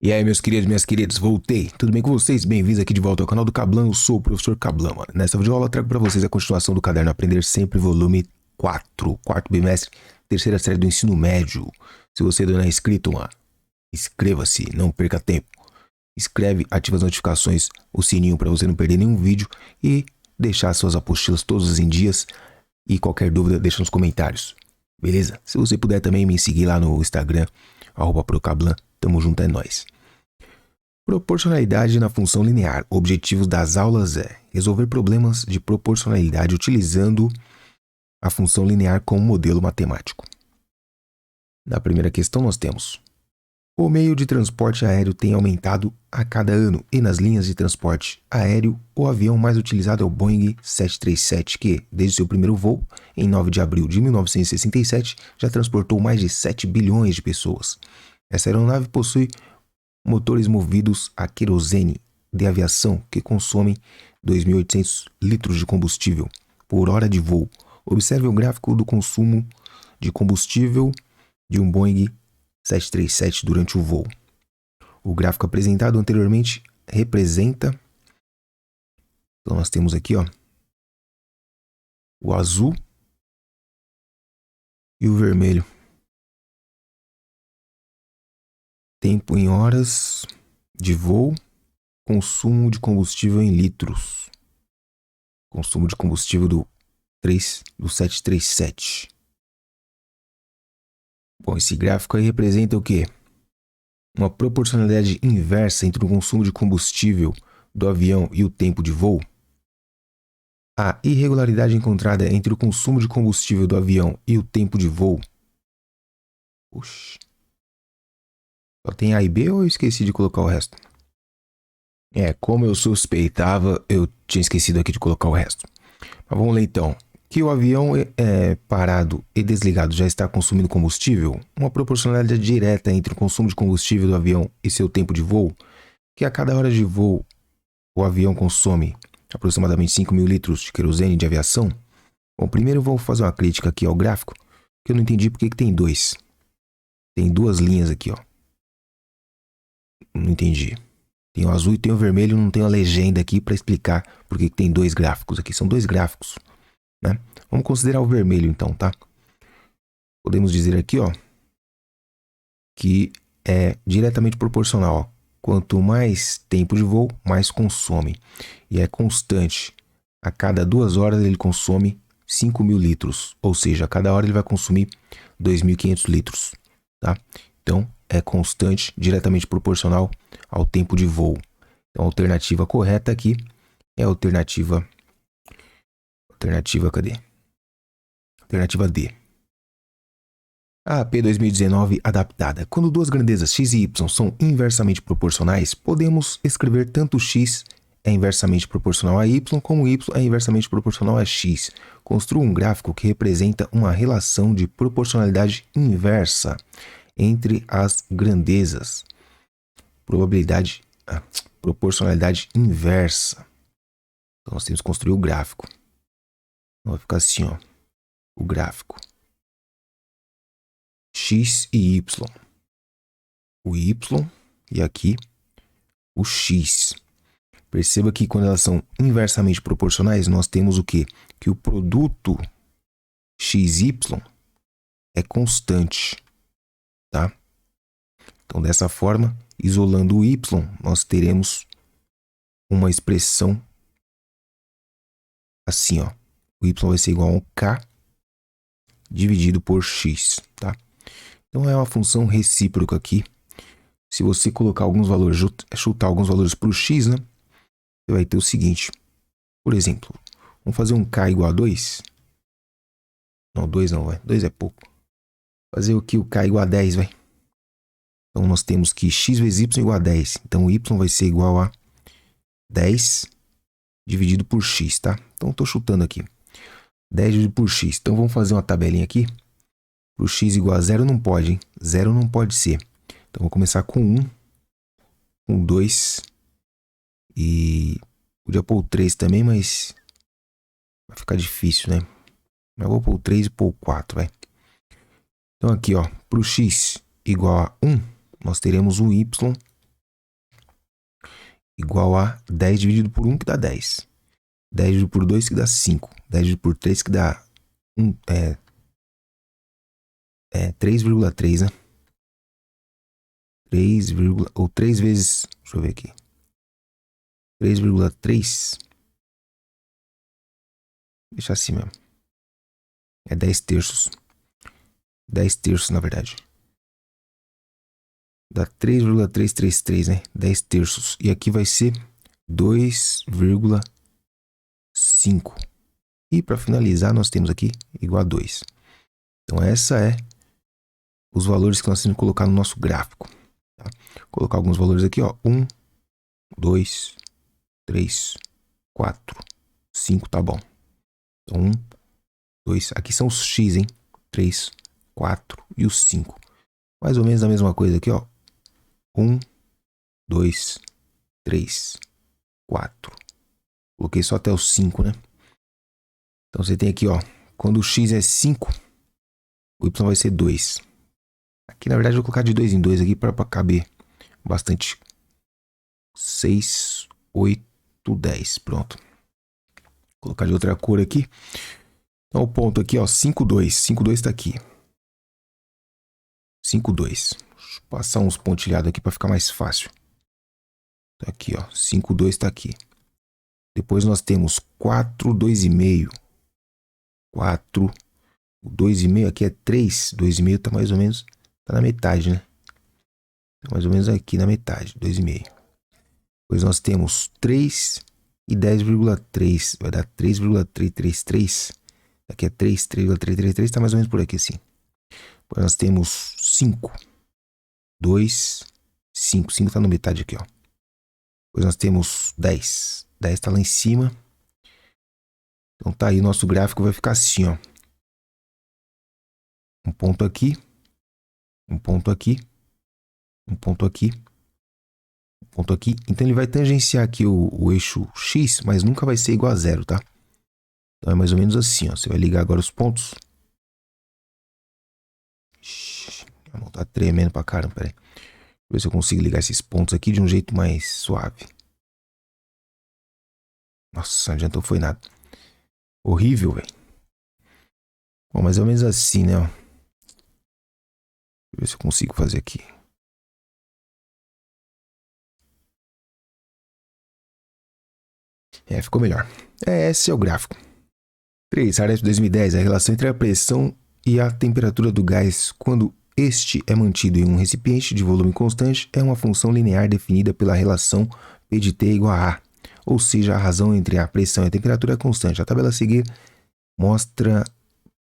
E aí, meus queridos, minhas queridas, voltei. Tudo bem com vocês? Bem-vindos aqui de volta ao canal do Cablan. Eu sou o professor Cablan, mano. Nessa videoaula eu trago pra vocês a continuação do caderno Aprender Sempre, volume 4, quarto bimestre, terceira série do ensino médio. Se você ainda não é inscrito, mano, inscreva-se, não perca tempo. Inscreve, ativa as notificações, o sininho pra você não perder nenhum vídeo e deixar suas apostilas todos em dias. E qualquer dúvida, deixa nos comentários. Beleza? Se você puder também me seguir lá no Instagram, @procablan. Tamo junto, é nóis. Proporcionalidade na função linear. O objetivo das aulas é resolver problemas de proporcionalidade utilizando a função linear como modelo matemático. Na primeira questão nós temos: o meio de transporte aéreo tem aumentado a cada ano e nas linhas de transporte aéreo, o avião mais utilizado é o Boeing 737, que, desde seu primeiro voo, em 9 de abril de 1967, já transportou mais de 7 bilhões de pessoas. Essa aeronave possui motores movidos a querosene de aviação que consomem 2.800 litros de combustível por hora de voo. Observe o gráfico do consumo de combustível de um Boeing 737 durante o voo. O gráfico apresentado anteriormente representa... Então nós temos aqui, ó, o azul e o vermelho. Tempo em horas de voo, consumo de combustível em litros. Consumo de combustível do 737. Bom, esse gráfico aí representa o quê? Uma proporcionalidade inversa entre o consumo de combustível do avião e o tempo de voo. A irregularidade encontrada entre o consumo de combustível do avião e o tempo de voo. Oxi. Só tem A e B ou eu esqueci de colocar o resto? Como eu suspeitava, eu tinha esquecido aqui de colocar o resto. Mas vamos ler então. Que o avião parado e desligado já está consumindo combustível, uma proporcionalidade direta entre o consumo de combustível do avião e seu tempo de voo, que a cada hora de voo o avião consome aproximadamente 5.000 litros de querosene de aviação. Bom, primeiro eu vou fazer uma crítica aqui ao gráfico, que eu não entendi porque que tem dois. Tem duas linhas aqui, ó. Não entendi. Tem o azul e tem o vermelho, não tem uma legenda aqui para explicar por que tem dois gráficos aqui. São dois gráficos, né? Vamos considerar o vermelho então, tá? Podemos dizer aqui, ó, que é diretamente proporcional, ó. Quanto mais tempo de voo, mais consome. E é constante. A cada 2 horas ele consome 5.000 litros. Ou seja, a cada hora ele vai consumir 2.500 litros, tá? Então, é constante, diretamente proporcional ao tempo de voo. Então, a alternativa correta aqui é a alternativa... cadê? Alternativa D. A AP 2019 adaptada. Quando duas grandezas x e y são inversamente proporcionais, podemos escrever tanto x é inversamente proporcional a y, como y é inversamente proporcional a x. Construa um gráfico que representa uma relação de proporcionalidade inversa entre as grandezas. Proporcionalidade inversa. Então, nós temos que construir o gráfico. Então, vai ficar assim, ó. O gráfico. X e Y. O Y e aqui o X. Perceba que quando elas são inversamente proporcionais, nós temos o quê? Que o produto XY é constante, tá? Então, dessa forma, isolando o Y, nós teremos uma expressão assim, ó. O Y vai ser igual a um K dividido por X, tá? Então, é uma função recíproca aqui. Se você colocar alguns valores, chutar alguns valores para o X, né? Você vai ter o seguinte. Por exemplo, vamos fazer um K igual a 2. Não, 2 não, vai. 2 é pouco. Fazer aqui o K igual a 10, vai. Então, nós temos que x vezes y igual a 10. Então, o y vai ser igual a 10 dividido por x, tá? Então, estou chutando aqui. 10 dividido por x. Então, vamos fazer uma tabelinha aqui. Para o x igual a 0 não pode, hein? 0 não pode ser. Então, vou começar com 1, com 2 e... Podia pôr o 3 também, mas vai ficar difícil, né? Mas eu vou pôr o 3 e pôr o 4, vai. Então, aqui, ó, para o x igual a 1, nós teremos um y igual a 10 dividido por 1, que dá 10. 10 dividido por 2, que dá 5. 10 dividido por 3, que dá 3,3, né? 3, ou 3 vezes... Deixa eu ver aqui. 3,3. Deixa assim mesmo. É 10 terços. 10 terços, na verdade. Dá 3,333, né? 10 terços. E aqui vai ser 2,5. E para finalizar, nós temos aqui igual a 2. Então, essa é os valores que nós temos que colocar no nosso gráfico. Tá? Vou colocar alguns valores aqui, ó. 1, 2, 3, 4, 5, tá bom. Então, 1, 2, aqui são os x, hein? 3, 4 e os 5. Mais ou menos a mesma coisa aqui, ó. 1, 2, 3, 4. Coloquei só até os 5, né? Então, você tem aqui, ó. Quando o x é 5, o y vai ser 2. Aqui, na verdade, eu vou colocar de 2 em 2 aqui para caber bastante. 6, 8, 10. Pronto. Vou colocar de outra cor aqui. Então, o ponto aqui, ó. 5, 2. 5, 2 está aqui. 5, 2. Deixa eu passar uns pontilhados aqui para ficar mais fácil. Tá aqui, ó. 5, 2 está aqui. Depois nós temos 4, 2,5. 4, 2,5 aqui é 3. 2,5 tá mais ou menos, tá na metade, né? Tá mais ou menos aqui na metade, 2,5. Depois nós temos 3 e 10,3. Vai dar 3,333. Aqui é 3, 3,333, tá mais ou menos por aqui assim. Depois nós temos 5. 2, 5. 5 tá na metade aqui, ó. Depois nós temos 10. 10 tá lá em cima. Então tá aí, nosso gráfico vai ficar assim, ó. Um ponto aqui. Um ponto aqui. Um ponto aqui. Um ponto aqui. Então ele vai tangenciar aqui o eixo X, mas nunca vai ser igual a 0, tá? Então é mais ou menos assim, ó. Você vai ligar agora os pontos. A mão tá tremendo pra caramba, peraí. Deixa eu ver se eu consigo ligar esses pontos aqui de um jeito mais suave. Nossa, não adiantou foi nada. Horrível, velho. Bom, mais ou menos assim, né, ó. Deixa eu ver se eu consigo fazer aqui. Ficou melhor. Esse é o gráfico. 3. Tarefa de 2010. A relação entre a pressão e a temperatura do gás quando este é mantido em um recipiente de volume constante é uma função linear definida pela relação P de T igual a A. Ou seja, a razão entre a pressão e a temperatura é constante. A tabela a seguir mostra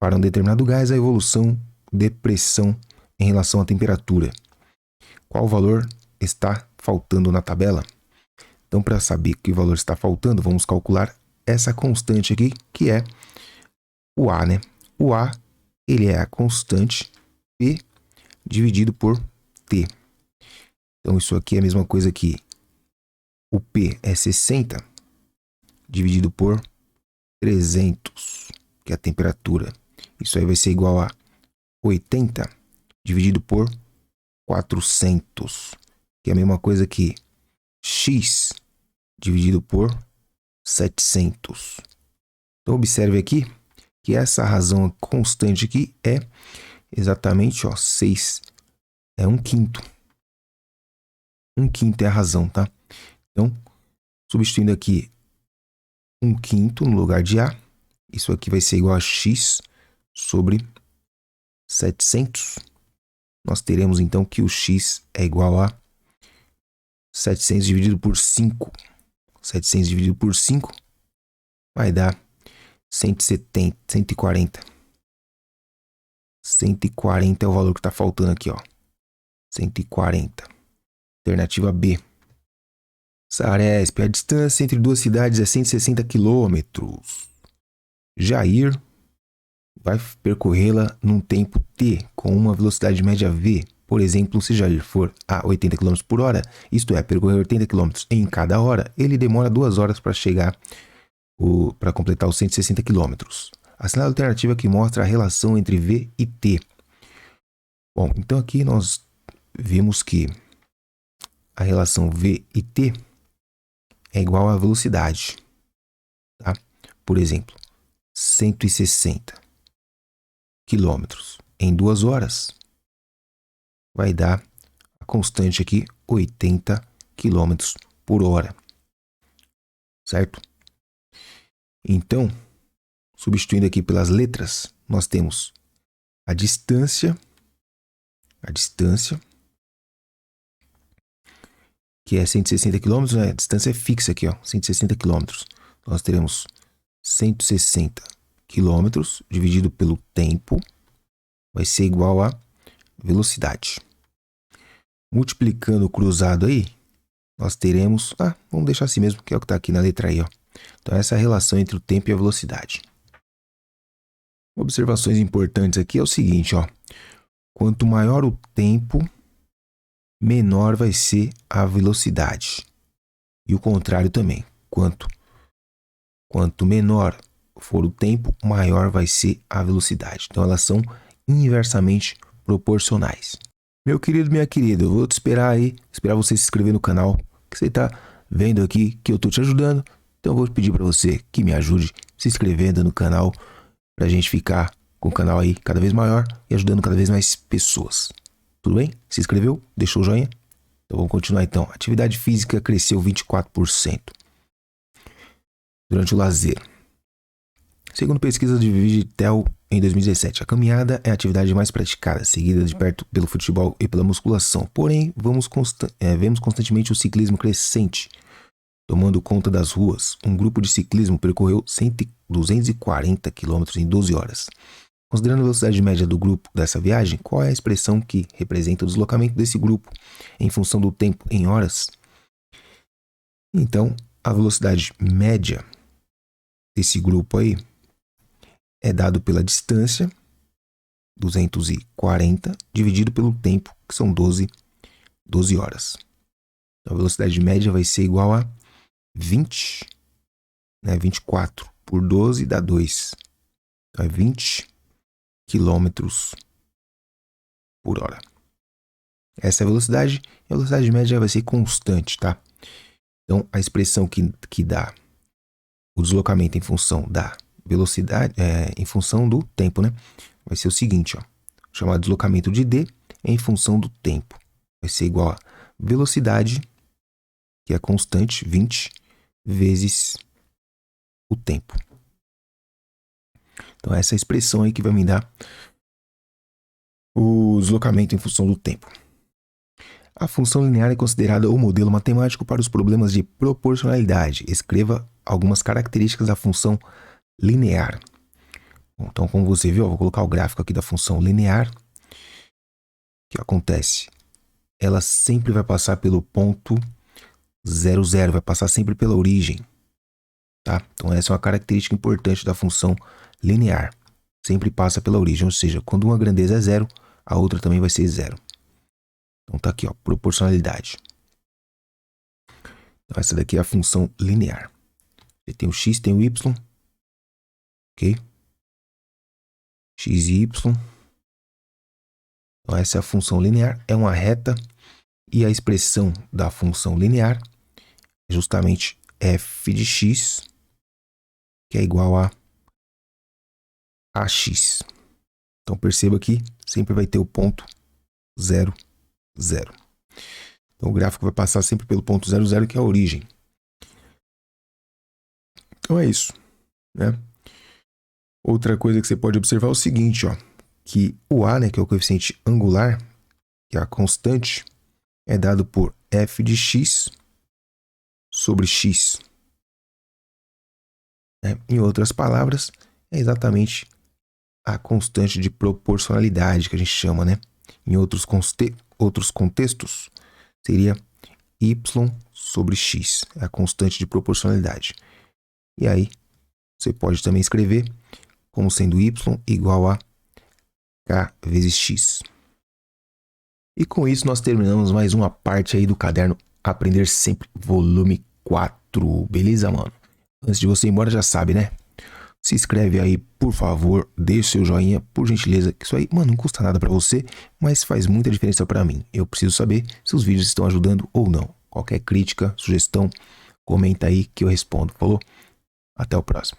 para um determinado gás a evolução de pressão em relação à temperatura. Qual valor está faltando na tabela? Então, para saber que valor está faltando, vamos calcular essa constante aqui, que é o A, né? O A, ele é a constante P dividido por T. Então, isso aqui é a mesma coisa que o P é 60 dividido por 300, que é a temperatura. Isso aí vai ser igual a 80 dividido por 400, que é a mesma coisa que X dividido por 700. Então, observe aqui que essa razão constante aqui é exatamente, ó, 6. É 1/5. 1/5 é a razão, tá? Então, substituindo aqui 1/5 no lugar de A, isso aqui vai ser igual a X sobre 700. Nós teremos, então, que o X é igual a 700 dividido por 5. 700 dividido por 5 vai dar 170, 140. 140 é o valor que está faltando aqui, ó. 140. Alternativa B. Saresp, a distância entre duas cidades é 160 quilômetros. Jair vai percorrê-la num tempo t com uma velocidade média v. Por exemplo, se Jair for a 80 km por hora, isto é, percorrer 80 km em cada hora, ele demora 2 horas para chegar para completar os 160 km. Assinale a alternativa que mostra a relação entre v e t. Bom, então aqui nós vemos que a relação v e t é igual à velocidade. Tá? Por exemplo, 160 km em 2 horas vai dar a constante aqui 80 km por hora. Certo? Então, substituindo aqui pelas letras, nós temos a distância, que é 160 km, né? A distância é fixa aqui, ó, 160 km. Nós teremos 160 km dividido pelo tempo vai ser igual a velocidade. Multiplicando o cruzado aí, nós teremos... vamos deixar assim mesmo, que é o que está aqui na letra aí, ó. Então, essa é a relação entre o tempo e a velocidade. Observações importantes aqui é o seguinte, ó. Quanto maior o tempo, menor vai ser a velocidade. E o contrário também. Quanto menor for o tempo, maior vai ser a velocidade. Então, elas são inversamente proporcionais. Meu querido, minha querida, eu vou te esperar você se inscrever no canal, que você está vendo aqui que eu estou te ajudando. Então, eu vou pedir para você que me ajude se inscrevendo no canal, para a gente ficar com o canal aí cada vez maior e ajudando cada vez mais pessoas. Tudo bem? Se inscreveu? Deixou o joinha? Então vamos continuar então. Atividade física cresceu 24% durante o lazer. Segundo pesquisa de Vigitel em 2017, a caminhada é a atividade mais praticada, seguida de perto pelo futebol e pela musculação. Porém, vemos constantemente o ciclismo crescente, tomando conta das ruas. Um grupo de ciclismo percorreu 240 km em 12 horas. Considerando a velocidade média do grupo dessa viagem, qual é a expressão que representa o deslocamento desse grupo em função do tempo em horas? Então, a velocidade média desse grupo aí é dado pela distância, 240, dividido pelo tempo, que são 12 horas. Então, a velocidade média vai ser igual a 20, 24 por 12 dá 2. Então, é 20 km por hora. Essa é a velocidade, e a velocidade média vai ser constante, tá? Então, a expressão que dá o deslocamento em função da velocidade, em função do tempo, né? Vai ser o seguinte, ó. Chamado deslocamento de D em função do tempo. Vai ser igual a velocidade, que é constante, 20, vezes o tempo. Então, essa é a expressão aí que vai me dar o deslocamento em função do tempo. A função linear é considerada o modelo matemático para os problemas de proporcionalidade. Escreva algumas características da função linear. Então, como você viu, eu vou colocar o gráfico aqui da função linear. O que acontece? Ela sempre vai passar pelo ponto 0, 0, vai passar sempre pela origem. Tá? Então, essa é uma característica importante da função linear. Sempre passa pela origem, ou seja, quando uma grandeza é 0, a outra também vai ser 0. Então, tá aqui, ó, proporcionalidade. Então, essa daqui é a função linear. Você tem o x, tem o y. Ok? X e y. Então, essa é a função linear. É uma reta. E a expressão da função linear é justamente f de x, que é igual a ax. Então, perceba que sempre vai ter o ponto 0, 0. Então, o gráfico vai passar sempre pelo ponto 0, 0, que é a origem. Então, é isso, né? Outra coisa que você pode observar é o seguinte, ó, que o A, né, que é o coeficiente angular, que é a constante, é dado por f de x sobre x. Em outras palavras, é exatamente a constante de proporcionalidade que a gente chama, né? Em outros contextos, seria y sobre x, a constante de proporcionalidade. E aí, você pode também escrever como sendo y igual a k vezes x. E com isso nós terminamos mais uma parte aí do caderno Aprender Sempre, volume 4. Beleza, mano? Antes de você ir embora, já sabe, né? Se inscreve aí, por favor, deixe seu joinha, por gentileza. Isso aí, mano, não custa nada pra você, mas faz muita diferença pra mim. Eu preciso saber se os vídeos estão ajudando ou não. Qualquer crítica, sugestão, Comenta aí que eu respondo, falou? Até o próximo.